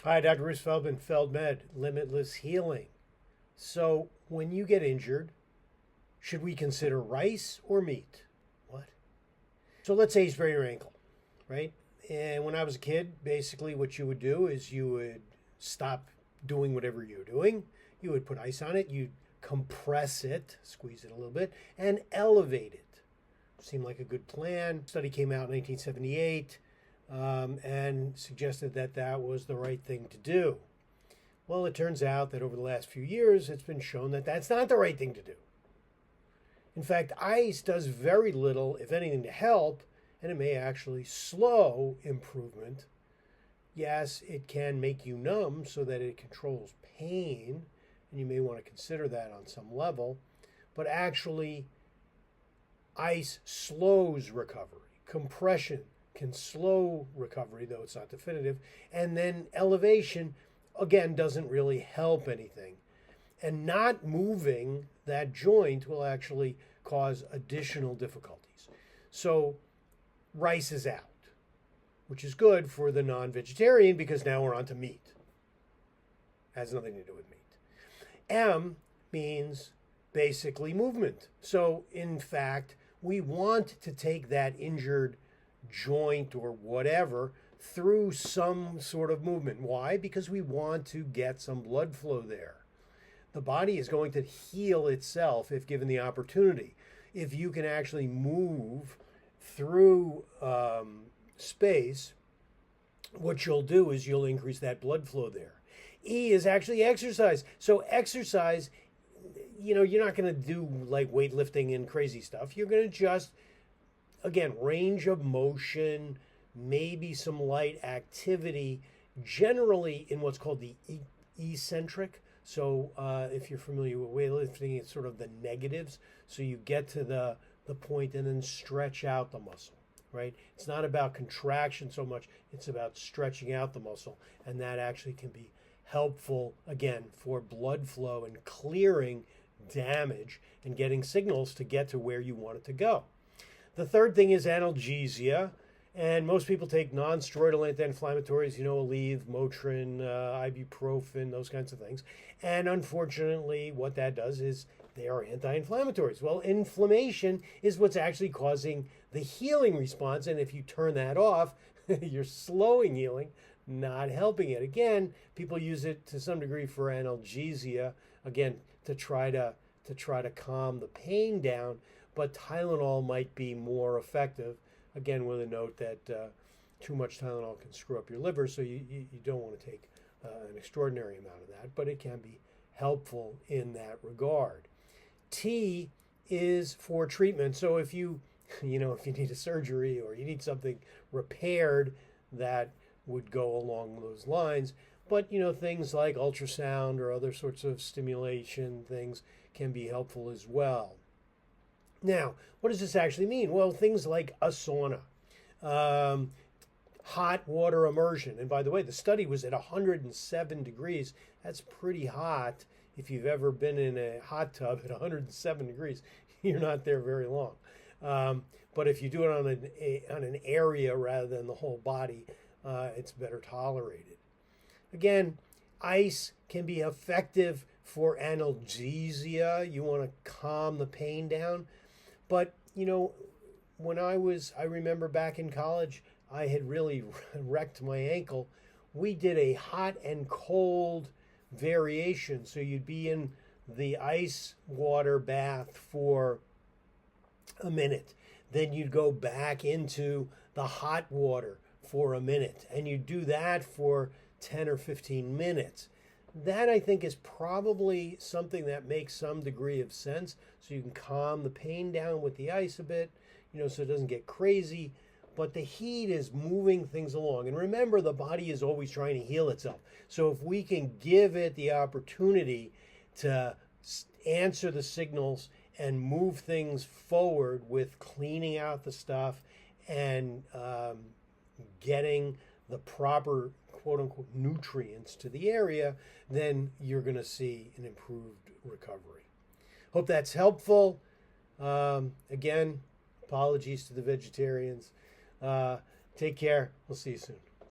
Hi, Dr. Bruce Feldman, FeldMed, Limitless Healing. So, when you get injured, should we consider rice or meat? What? So, let's say you sprain your ankle, right? And when I was a kid, basically what you would do is you would stop doing whatever you're doing. You would put ice on it, you'd compress it, squeeze it a little bit, and elevate it. Seemed like a good plan. Study came out in 1978 and suggested that that was the right thing to do. Well, it turns out that over the last few years, it's been shown that that's not the right thing to do. In fact, ice does very little, if anything, to help, and it may actually slow improvement. Yes, it can make you numb so that it controls pain, and you may want to consider that on some level, but actually, ice slows recovery. Compression can slow recovery, though it's not definitive. And then elevation, again, doesn't really help anything. And not moving that joint will actually cause additional difficulties. So rice is out, which is good for the non-vegetarian because now we're on to meat. Has nothing to do with meat. M means basically movement. So in fact, we want to take that injured joint or whatever through some sort of movement. Why? Because we want to get some blood flow there. The body is going to heal itself if given the opportunity. If you can actually move through space, what you'll do is you'll increase that blood flow there. E is actually exercise. So exercise, you're not going to do like weightlifting and crazy stuff. You're going to just, again, range of motion, maybe some light activity, generally in what's called the eccentric. So if you're familiar with weightlifting, it's sort of the negatives. So you get to the point and then stretch out the muscle, right? It's not about contraction so much. It's about stretching out the muscle. And that actually can be helpful, again, for blood flow and clearing damage and getting signals to get to where you want it to go. The third thing is analgesia. And most people take non-steroidal anti-inflammatories, Aleve, Motrin, ibuprofen, those kinds of things. And unfortunately, what that does is they are anti-inflammatories. Well, inflammation is what's actually causing the healing response. And if you turn that off, you're slowing healing, not helping it. Again, people use it to some degree for analgesia, again, to try to calm the pain down. But Tylenol might be more effective. Again, with a note that too much Tylenol can screw up your liver, so you don't want to take an extraordinary amount of that, but it can be helpful in that regard. T is for treatment. So if you need a surgery or you need something repaired, that would go along those lines. But things like ultrasound or other sorts of stimulation things can be helpful as well. Now, what does this actually mean? Well, things like a sauna, hot water immersion. And by the way, the study was at 107 degrees. That's pretty hot. If you've ever been in a hot tub at 107 degrees, you're not there very long. But if you do it on an area rather than the whole body, it's better tolerated. Again, ice can be effective for analgesia. You want to calm the pain down. But, when I remember back in college, I had really wrecked my ankle. We did a hot and cold variation. So you'd be in the ice water bath for a minute. Then you'd go back into the hot water for a minute. And you'd do that for 10 or 15 minutes. That, I think, is probably something that makes some degree of sense. So you can calm the pain down with the ice a bit, so it doesn't get crazy. But the heat is moving things along. And remember, the body is always trying to heal itself. So if we can give it the opportunity to answer the signals and move things forward with cleaning out the stuff and getting the proper quote-unquote nutrients to the area, then you're going to see an improved recovery. Hope that's helpful. Again, apologies to the vegetarians. Take care. We'll see you soon.